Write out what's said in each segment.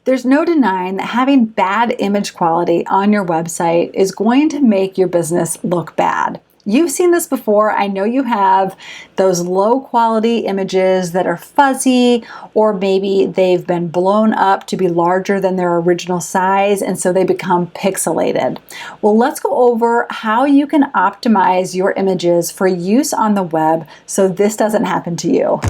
There's no denying that having bad image quality on your website is going to make your business look bad. You've seen this before. I know you have those low quality images that are fuzzy, or maybe they've been blown up to be larger than their original size, and so they become pixelated. Well, let's go over how you can optimize your images for use on the web so this doesn't happen to you.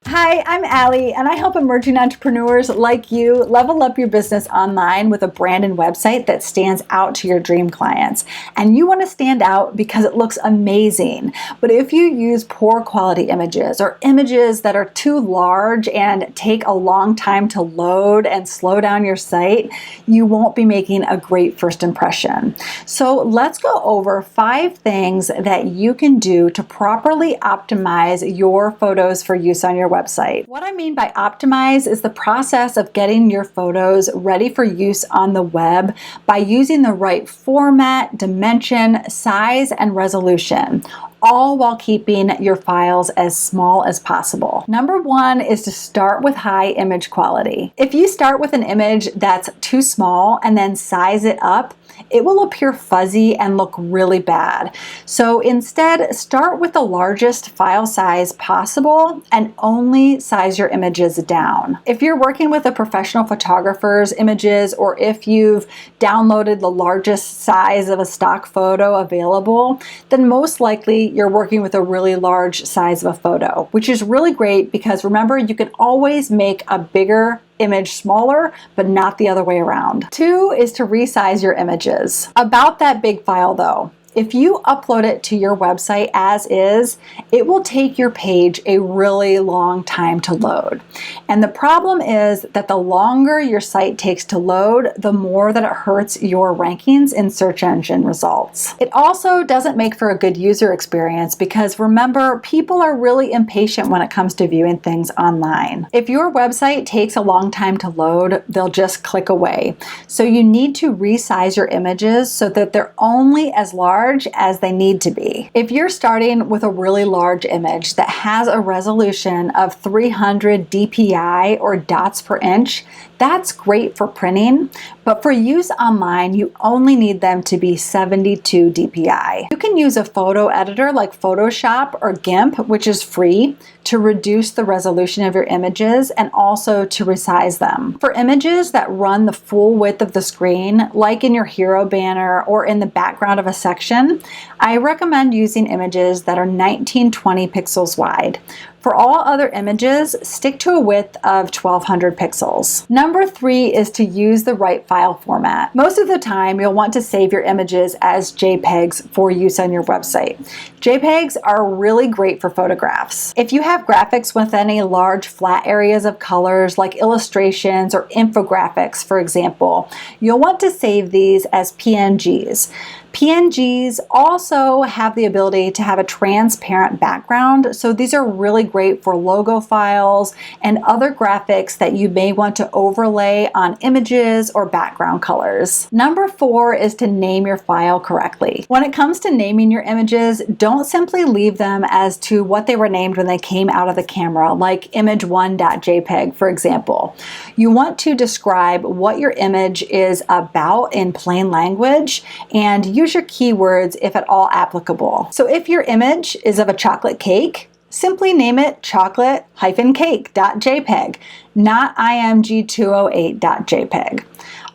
Hi, I'm Alli, and I help emerging entrepreneurs like you level up your business online with a brand and website that stands out to your dream clients. And you want to stand out because it looks amazing. But if you use poor quality images or images that are too large and take a long time to load and slow down your site, you won't be making a great first impression. So let's go over 5 things that you can do to properly optimize your photos for use on your website. What I mean by optimize is the process of getting your photos ready for use on the web by using the right format, dimension, size, and resolution, all while keeping your files as small as possible. Number 1 is to start with high image quality. If you start with an image that's too small and then size it up, it will appear fuzzy and look really bad. So instead, start with the largest file size possible and only size your images down. If you're working with a professional photographer's images, or if you've downloaded the largest size of a stock photo available, then most likely you're working with a really large size of a photo, which is really great because remember, you can always make a bigger image smaller, but not the other way around. 2 is to resize your images. About that big file though, if you upload it to your website as is, it will take your page a really long time to load. And the problem is that the longer your site takes to load, the more that it hurts your rankings in search engine results. It also doesn't make for a good user experience because remember, people are really impatient when it comes to viewing things online. If your website takes a long time to load, they'll just click away. So you need to resize your images so that they're only as large as they need to be. If you're starting with a really large image that has a resolution of 300 dpi or dots per inch, that's great for printing, but for use online, you only need them to be 72 dpi. You can use a photo editor like Photoshop or GIMP, which is free, to reduce the resolution of your images and also to resize them. For images that run the full width of the screen, like in your hero banner or in the background of a section, I recommend using images that are 1920 pixels wide. For all other images, stick to a width of 1200 pixels. Number 3 is to use the right file format. Most of the time, you'll want to save your images as JPEGs for use on your website. JPEGs are really great for photographs. If you have graphics with any large flat areas of colors like illustrations or infographics, for example, you'll want to save these as PNGs. PNGs also have the ability to have a transparent background, so these are really great for logo files and other graphics that you may want to overlay on images or background colors. Number 4 is to name your file correctly. When it comes to naming your images, don't simply leave them as to what they were named when they came out of the camera, like image1.jpg, for example. You want to describe what your image is about in plain language and use your keywords if at all applicable. So if your image is of a chocolate cake, simply name it chocolate-cake.jpg, not img208.jpg.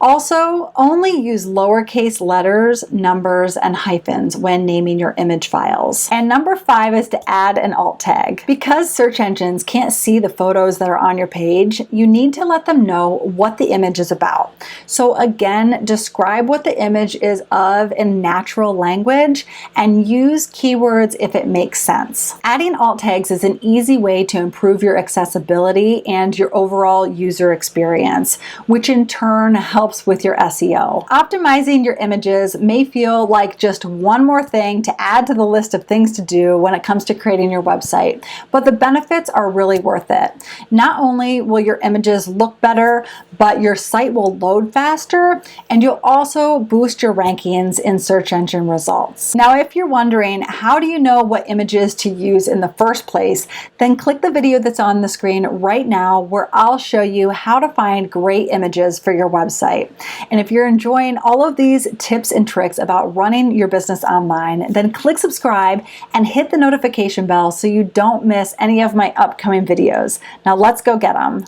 Also, only use lowercase letters, numbers, and hyphens when naming your image files. And number 5 is to add an alt tag. Because search engines can't see the photos that are on your page, you need to let them know what the image is about. So again, describe what the image is of in natural language and use keywords if it makes sense. Adding alt tags is an easy way to improve your accessibility and your overall overall user experience, which in turn helps with your SEO. Optimizing your images may feel like just one more thing to add to the list of things to do when it comes to creating your website, but the benefits are really worth it. Not only will your images look better, but your site will load faster, and you'll also boost your rankings in search engine results. Now, if you're wondering, how do you know what images to use in the first place, then click the video that's on the screen right now where I'll show you how to find great images for your website. And if you're enjoying all of these tips and tricks about running your business online, then click subscribe and hit the notification bell so you don't miss any of my upcoming videos. Now let's go get them.